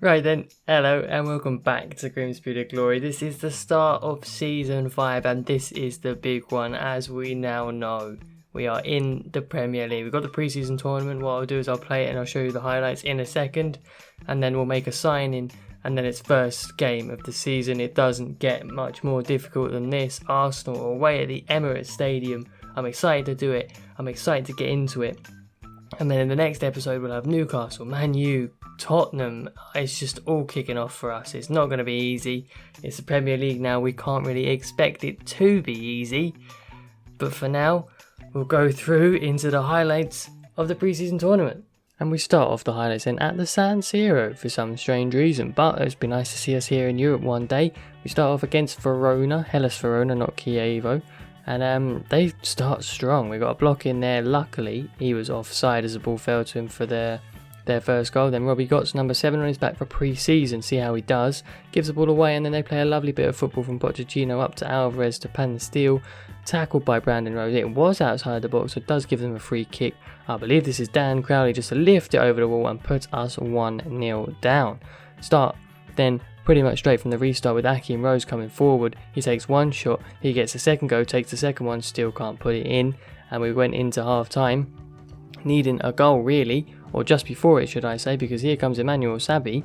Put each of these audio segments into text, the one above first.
Right then, hello and welcome back to Grimsby to Glory. This is the start of Season 5 and this is the big one. As we now know, we are in the Premier League. We've got the preseason tournament. What I'll do is I'll play it and I'll show you the highlights in a second. And then we'll make a sign-in and then it's first game of the season. It doesn't get much more difficult than this. Arsenal away at the Emirates Stadium. I'm excited to do it. I'm excited to get into it. And then in the next episode we'll have Newcastle, Man U, Tottenham. It's just all kicking off for us. It's not going to be easy. It's the Premier League now. We can't really expect it to be easy. But for now, we'll go through into the highlights of the preseason tournament. And we start off the highlights then at the San Siro for some strange reason. But it's been nice to see us here in Europe one day. We start off against Verona, Hellas Verona, not Chievo. And they start strong. We got a block in there. Luckily, he was offside as the ball fell to him for their first goal. Then Robbie Gott's number 7 on his back for pre-season. See how he does. Gives the ball away and then they play a lovely bit of football from Pochettino up to Alvarez to Pansteel. Tackled by Brandon Rose. It was outside the box, so it does give them a free kick. I believe this is Dan Crowley just to lift it over the wall and put us 1-0 down. Start then pretty much straight from the restart with Akeem Rose coming forward. He takes one shot, he gets the second go, takes the second one, still can't put it in. And we went into half time needing a goal really, or just before it should I say, because here comes Emmanuel Sabi.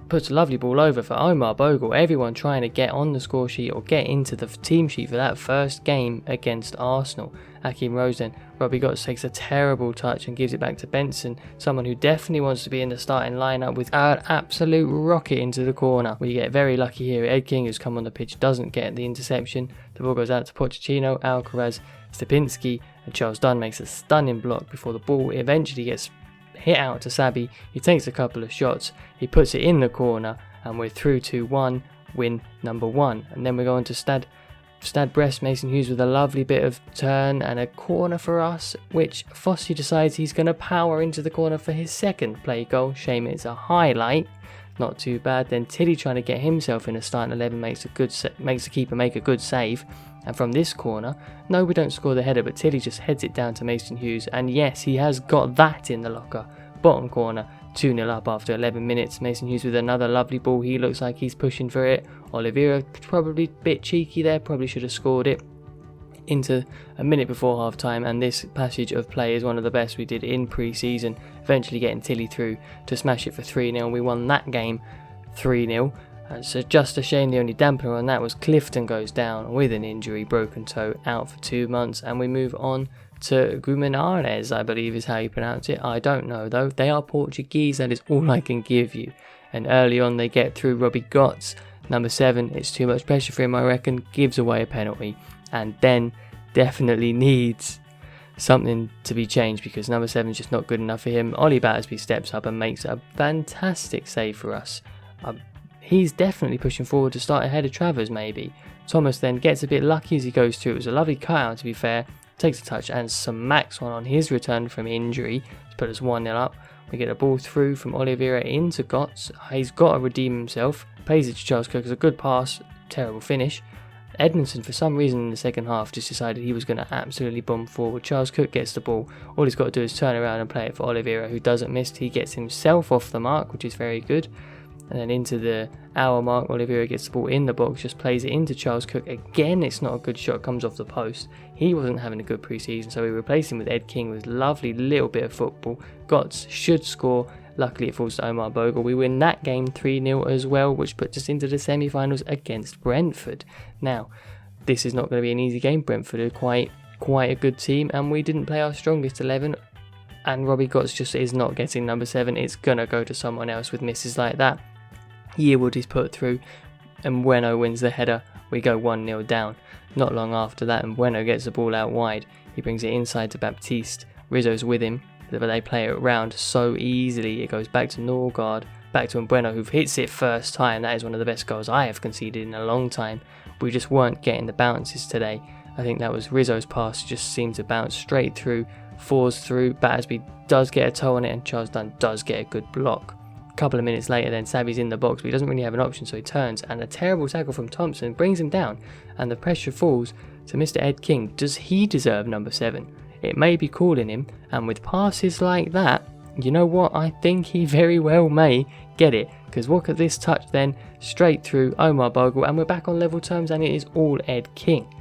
Puts a lovely ball over for Omar Bogle. Everyone trying to get on the score sheet or get into the team sheet for that first game against Arsenal. Akeem Rose then, Robbie Gotts takes a terrible touch and gives it back to Benson, someone who definitely wants to be in the starting lineup with an absolute rocket into the corner. We get very lucky here. Ed King, who's come on the pitch, doesn't get the interception. The ball goes out to Pochettino, Alcaraz, Stepinski, and Charles Dunn makes a stunning block before the ball eventually gets hit out to Sabi. He takes a couple of shots, he puts it in the corner, and we're through to 1 win number 1. And then we go on to Stade Brest. Mason Hughes with a lovely bit of turn and a corner for us, which Fossey decides he's going to power into the corner for his second play goal. Shame it's a highlight. Not too bad. Then Tilly trying to get himself in a starting 11 makes the keeper make a good save. And from this corner, no, we don't score the header, but Tilly just heads it down to Mason Hughes. And yes, he has got that in the locker. Bottom corner, 2-0 up after 11 minutes. Mason Hughes with another lovely ball. He looks like he's pushing for it. Oliveira probably a bit cheeky there, probably should have scored it. Into a minute before half time, and this passage of play is one of the best we did in pre-season, eventually getting Tilly through to smash it for 3-0. We won that game 3-0. So just a shame the only dampener on that was Clifton goes down with an injury, broken toe, out for 2 months, and we move on to Guimarães, I believe is how you pronounce it. I don't know though. They are Portuguese, that is all I can give you. And early on they get through. Robbie Gotts, number 7, it's too much pressure for him I reckon, gives away a penalty, and then definitely needs something to be changed because number 7 is just not good enough for him. Ollie Battersby steps up and makes a fantastic save for us. He's definitely pushing forward to start ahead of Travers maybe. Thomas then gets a bit lucky as he goes through. It was a lovely cutout to be fair. Takes a touch and smacks one on his return from injury to put us 1-0 up. We get a ball through from Oliveira into Gotts. He's got to redeem himself. Plays it to Charles Cook as a good pass. Terrible finish. Edmondson for some reason in the second half just decided he was going to absolutely bomb forward. Charles Cook gets the ball. All he's got to do is turn around and play it for Oliveira, who doesn't miss. He gets himself off the mark, which is very good. And then into the hour mark, Oliveira gets the ball in the box, just plays it into Charles Cook. Again, it's not a good shot, comes off the post. He wasn't having a good pre-season, so we replaced him with Ed King with lovely little bit of football. Gotts should score. Luckily, it falls to Omar Bogle. We win that game 3-0 as well, which puts us into the semi-finals against Brentford. Now, this is not going to be an easy game. Brentford are quite a good team, and we didn't play our strongest 11. And Robbie Gotts just is not getting number 7. It's going to go to someone else with misses like that. Yearwood is put through and Bueno wins the header. We go 1-0 down. Not long after that, and Bueno gets the ball out wide. He brings it inside to Baptiste. Rizzo's with him, but they play it around so easily. It goes back to Norgard, back to Bueno, who hits it first time. That is one of the best goals I have conceded in a long time. We just weren't getting the bounces today. I think that was Rizzo's pass, just seemed to bounce straight through, falls through. Battersby does get a toe on it, and Charles Dunn does get a good block. A couple of minutes later then Sabi's in the box, but he doesn't really have an option, so he turns, and a terrible tackle from Thompson brings him down, and the pressure falls to Mr. Ed King. Does he deserve number 7? It may be calling him, and with passes like that, you know what, I think he very well may get it. Because look at this touch then, straight through Omar Bogle, and we're back on level terms, and it is all Ed King.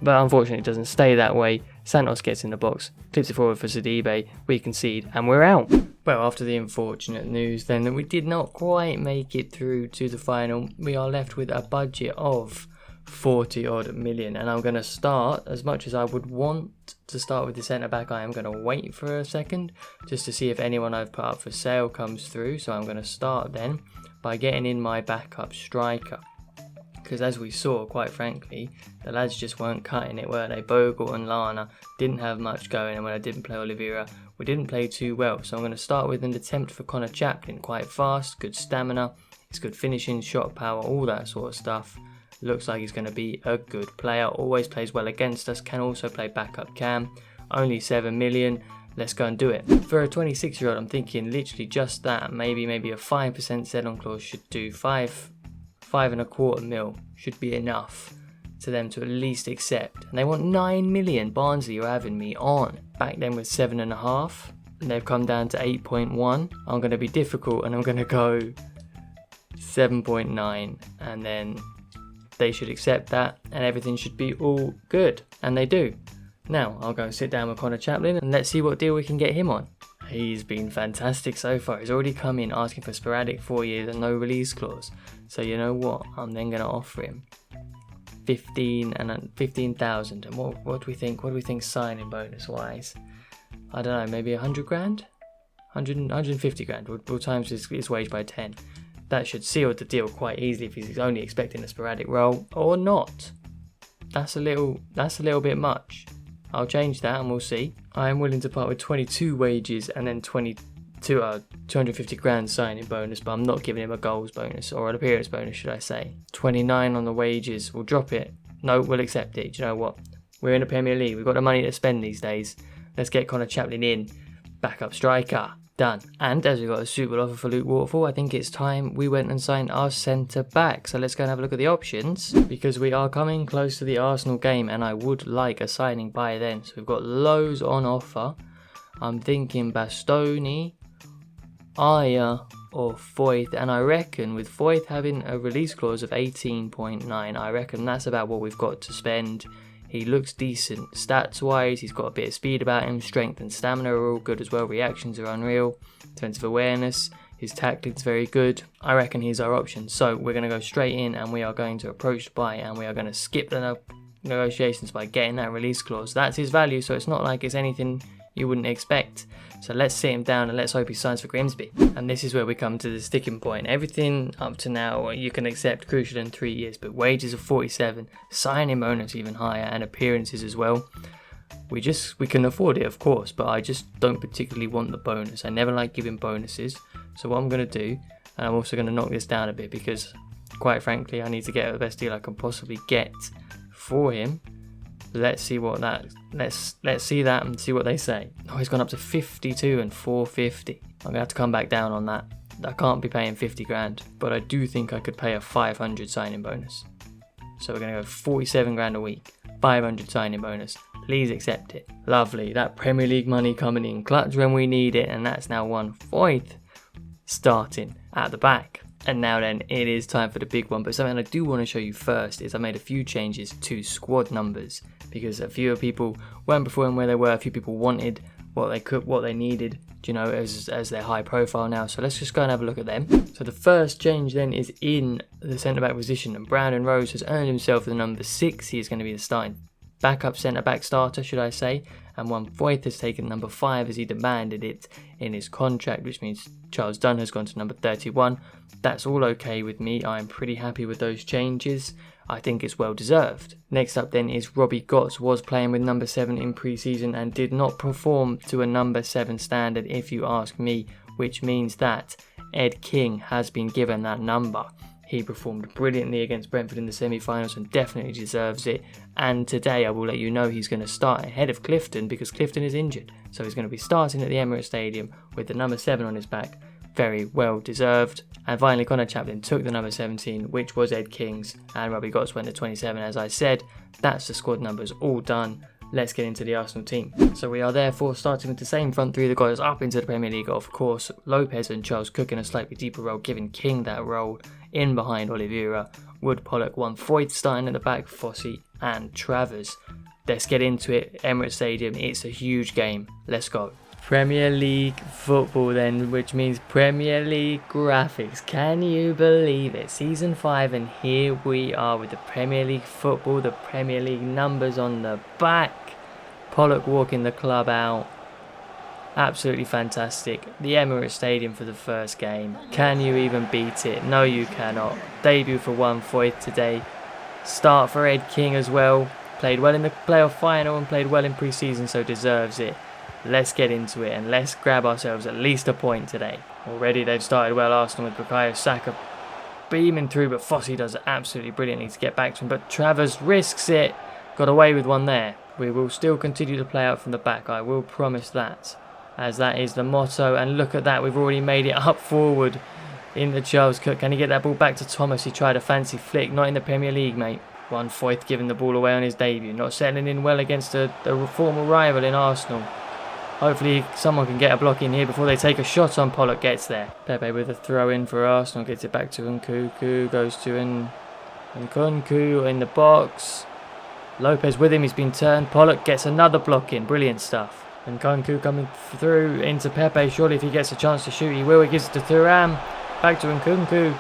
But unfortunately it doesn't stay that way. Santos gets in the box, clips it forward for Sidibe, we concede, and we're out. Well, after the unfortunate news then that we did not quite make it through to the final, we are left with a budget of 40 odd million, and I'm going to start, as much as I would want to start with the centre back, I am going to wait for a second just to see if anyone I've put up for sale comes through. So I'm going to start then by getting in my backup striker, because as we saw, quite frankly, the lads just weren't cutting it, were they? Bogle and Lana didn't have much going, and when I didn't play Oliveira, we didn't play too well. So I'm going to start with an attempt for Connor Chaplin, quite fast, good stamina, it's good finishing, shot power, all that sort of stuff. Looks like he's going to be a good player, always plays well against us, can also play backup cam, only 7 million, let's go and do it. For a 26-year-old, I'm thinking literally just that, maybe a 5% sell-on clause should do, 5.25 mil should be enough to them to at least accept. And they want 9 million, Barnsley, you're having me on. Back then with 7.5, and they've come down to 8.1, I'm going to be difficult and I'm going to go 7.9, and then they should accept that and everything should be all good, and they do. Now I'll go and sit down with Connor Chaplin and let's see what deal we can get him on. He's been fantastic so far. He's already come in asking for sporadic 4 years and no release clause. So you know what? I'm then going to offer him 15,000. And what do we think? What do we think signing bonus wise? I don't know. Maybe 100 grand, 150 grand. We'll times his wage by 10. That should seal the deal quite easily if he's only expecting a sporadic role or not. That's a little bit much. I'll change that and we'll see. I am willing to part with 22 wages and then 250 grand signing bonus, but I'm not giving him a goals bonus, or an appearance bonus should I say. 29 on the wages, we'll drop it. No, we'll accept it. Do you know what? We're in the Premier League, we've got the money to spend these days. Let's get Connor Chaplin in, backup striker. Done. And as we got a suitable offer for Luke Waterfall, I think it's time we went and signed our centre back. So let's go and have a look at the options, because we are coming close to the Arsenal game and I would like a signing by then. So we've got loads on offer. I'm thinking Bastoni, Aya or Foyth, and I reckon with Foyth having a release clause of 18.9, I reckon that's about what we've got to spend. He looks decent stats wise, he's got a bit of speed about him, strength and stamina are all good as well, reactions are unreal, defensive awareness, his tactic's very good. I reckon he's our option. So we're going to go straight in and we are going to approach buy, and we are going to skip the negotiations by getting that release clause. That's his value, so it's not like it's anything you wouldn't expect. So let's sit him down and let's hope he signs for Grimsby. And this is where we come to the sticking point. Everything up to now you can accept, crucial in 3 years, but wages of 47, signing bonus even higher, and appearances as well. We can afford it, of course, but I just don't particularly want the bonus. I never like giving bonuses. So what I'm going to do, and I'm also going to knock this down a bit because quite frankly I need to get the best deal I can possibly get for him. Let's see what let's see that and see what they say. Oh, he's gone up to 52 and 450. I'm gonna have to come back down on that. I can't be paying 50 grand, but I do think I could pay a 500 signing bonus. So we're gonna go 47 grand a week, 500 signing bonus. Please accept it. Lovely, that Premier League money coming in clutch when we need it, and that's now 1/4 starting at the back. And now then, it is time for the big one. But something I do want to show you first is I made a few changes to squad numbers, because a few people weren't performing where they were. A few people wanted what they needed, you know, as their high profile now. So let's just go and have a look at them. So the first change then is in the centre back position, and Brandon Rose has earned himself the number 6. He is going to be the starting backup centre back starter, should I say, and 1/4 has taken number 5 as he demanded it in his contract, which means Charles Dunn has gone to number 31. That's all okay with me. I'm pretty happy with those changes. I think it's well deserved. Next up then is Robbie Gotts, was playing with number 7 in pre-season and did not perform to a number 7 standard, if you ask me, which means that Ed King has been given that number. He performed brilliantly against Brentford in the semi-finals and definitely deserves it. And today I will let you know he's going to start ahead of Clifton, because Clifton is injured. So he's going to be starting at the Emirates Stadium with the number 7 on his back. Very well deserved. And finally, Connor Chaplin took the number 17, which was Ed King's, and Robbie Gotts went to 27. As I said, that's the squad numbers all done. let's get into the Arsenal team. So we are therefore starting with the same front three that got us up into the Premier League. Of course, Lopez and Charles Cook in a slightly deeper role, giving King that role in behind Oliveira. Wood, Pollock, one Foyth starting at the back, Fossey and Travers. Let's get into it. Emirates Stadium, it's a huge game. Let's go. Premier League football then, which means Premier League graphics. Can you believe it? Season 5 and here we are with the Premier League football, the Premier League numbers on the back. Pollock walking the club out. Absolutely fantastic. The Emirates Stadium for the first game. Can you even beat it? No, you cannot. Debut for one Foyth today. Start for Ed King as well. Played well in the playoff final and played well in pre-season, so deserves it. Let's get into it and let's grab ourselves at least a point today. Already they've started well, Arsenal, with Bukayo Saka beaming through, but Fossey does it absolutely brilliantly to get back to him. But Travers risks it. Got away with one there. We will still continue to play out from the back, I will promise that, as that is the motto. And look at that, we've already made it up forward into Charles Cook. Can he get that ball back to Thomas? He tried a fancy flick, not in the Premier League, mate. One Foyth giving the ball away on his debut. Not settling in well against a former rival in Arsenal. Hopefully someone can get a block in here before they take a shot on Pollock. Gets there. Pepe with a throw in for Arsenal. Gets it back to Nkunku. Goes to Nkunku in the box. Lopez with him. He's been turned. Pollock gets another block in. Brilliant stuff. Nkunku coming through into Pepe. Surely if he gets a chance to shoot, he will. He gives it to Thuram. Back to Nkunku.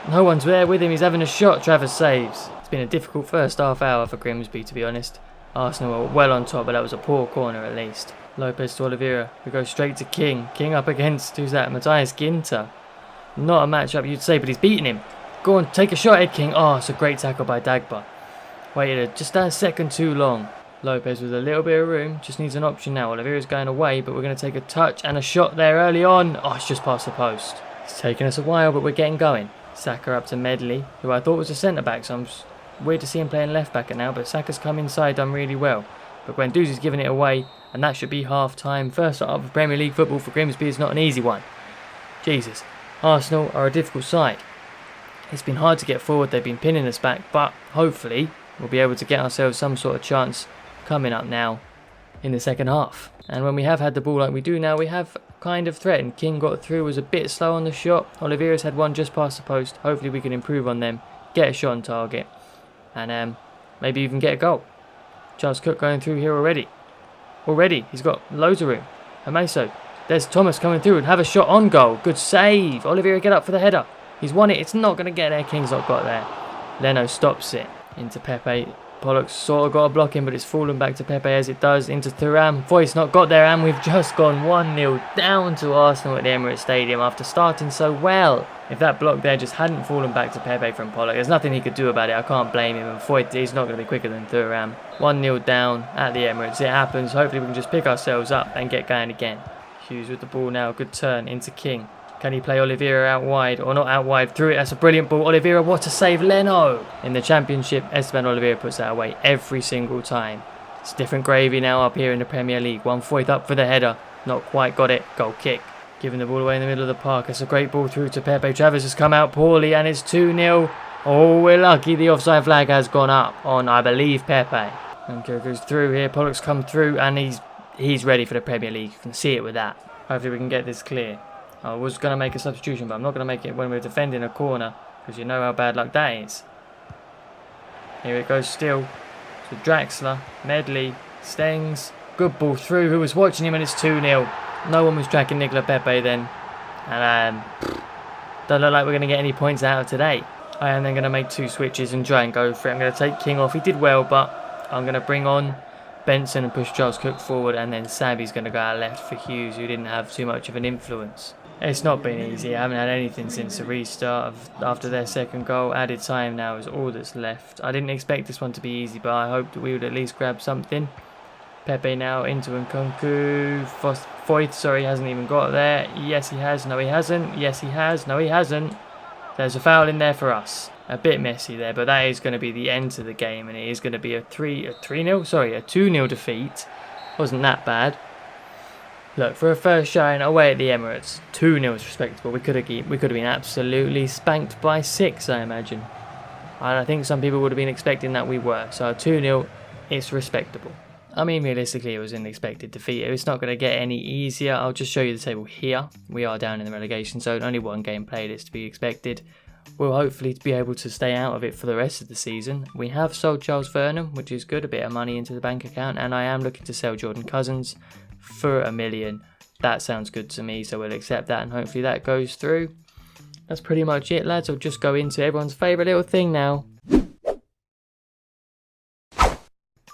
No one's there with him. He's having a shot. Travers saves. It's been a difficult first half hour for Grimsby, to be honest. Arsenal were well on top, but that was a poor corner at least. Lopez to Oliveira, who goes straight to King. King up against, who's that? Matthias Ginter. Not a matchup you'd say, but he's beating him. Go on, take a shot, Ed King. Oh, it's a great tackle by Dagba. Waited just a second too long. Lopez with a little bit of room, just needs an option now. Oliveira's going away, but we're going to take a touch and a shot there early on. Oh, it's just past the post. It's taken us a while, but we're getting going. Saka up to Medley, who I thought was a centre-back, so I'm weird to see him playing left-back now, but Saka's come inside, done really well. But Guendouzi's giving it away, and that should be half-time. First half of Premier League football for Grimsby is not an easy one. Jesus, Arsenal are a difficult side. It's been hard to get forward, they've been pinning us back, but hopefully we'll be able to get ourselves some sort of chance coming up now in the second half. And when we have had the ball like we do now, we have kind of threatened. King got through, was a bit slow on the shot. Oliveira's had one just past the post. Hopefully we can improve on them, get a shot on target, and maybe even get a goal. Charles Cook going through here already. He's got loads of room. Ameso. There's Thomas coming through and have a shot on goal. Good save. Oliveira get up for the header. He's won it. It's not going to get there. King's not got there. Leno stops it. Into Pepe. Pollock's sort of got a block in, but it's fallen back to Pepe as it does. Into Thuram. Foyth's not got there, and we've just gone 1-0 down to Arsenal at the Emirates Stadium after starting so well. If that block there just hadn't fallen back to Pepe from Pollock, there's nothing he could do about it. I can't blame him. And Foyth, he's not going to be quicker than Thuram. 1-0 down at the Emirates. It happens. Hopefully we can just pick ourselves up and get going again. Hughes with the ball now. Good turn into King. Can he play Oliveira out wide? Or not out wide? Through it. That's a brilliant ball. Oliveira, what a save. Leno. In the Championship, Esteban Oliveira puts that away every single time. It's different gravy now up here in the Premier League. One Foyth up for the header. Not quite got it. Goal kick. Giving the ball away in the middle of the park. It's a great ball through to Pepe. Travers has come out poorly and it's 2-0. Oh, we're lucky the offside flag has gone up on, I believe, Pepe. And goes through here. Pollock's come through and he's ready for the Premier League. You can see it with that. Hopefully we can get this clear. I was going to make a substitution, but I'm not going to make it when we're defending a corner, because you know how bad luck that is. Here it goes still to Draxler, Medley, Stengs, good ball through, who was watching him, and it's 2-0. No one was tracking Nicola Pepe then, and don't look like we're going to get any points out of today. I am then going to make two switches and try and go for it. I'm going to take King off, he did well, but I'm going to bring on Benson and push Charles Cook forward, and then Sabi's going to go out left for Hughes, who didn't have too much of an influence. It's not been easy. I haven't had anything since the restart after their second goal. Added time now is all that's left. I didn't expect this one to be easy, but I hoped that we would at least grab something. Pepe now into Nkunku. Foyth, sorry, hasn't even got there. Yes, he has. No, he hasn't. Yes, he has. No, he hasn't. There's a foul in there for us. A bit messy there, but that is going to be the end to the game, and it is going to be a 2-0 defeat. Wasn't that bad. Look, for a first showing away at the Emirates, 2-0 is respectable. We could have been absolutely spanked by 6, I imagine. And I think some people would have been expecting that we were. So 2-0, it's respectable. I mean, realistically, it was an expected defeat. It's not going to get any easier. I'll just show you the table here. We are down in the relegation zone. Only one game played is to be expected. We'll hopefully be able to stay out of it for the rest of the season. We have sold Charles Vernon, which is good, a bit of money into the bank account, and I am looking to sell Jordan Cousins for $1 million. That sounds good to me, so we'll accept that, and hopefully that goes through. That's pretty much it, lads. I'll just go into everyone's favourite little thing now.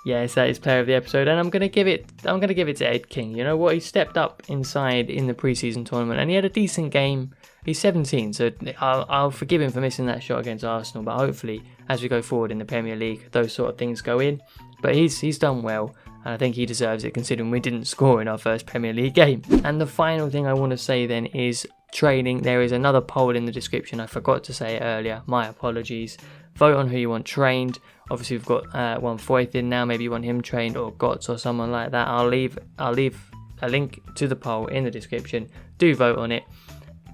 Yes, that is player of the episode, and I'm gonna give it to Ed King. You know what? He stepped up inside in the preseason tournament, and he had a decent game. He's 17, so I'll forgive him for missing that shot against Arsenal. But hopefully, as we go forward in the Premier League, those sort of things go in. But he's done well, and I think he deserves it considering we didn't score in our first Premier League game. And the final thing I want to say then is training. There is another poll in the description. I forgot to say it earlier. My apologies. Vote on who you want trained. Obviously, we've got one Foyth in now. Maybe you want him trained, or Gotts or someone like that. I'll leave a link to the poll in the description. Do vote on it.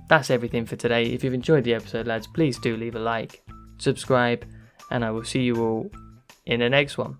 That's everything for today. If you've enjoyed the episode, lads, please do leave a like, subscribe, and I will see you all in the next one.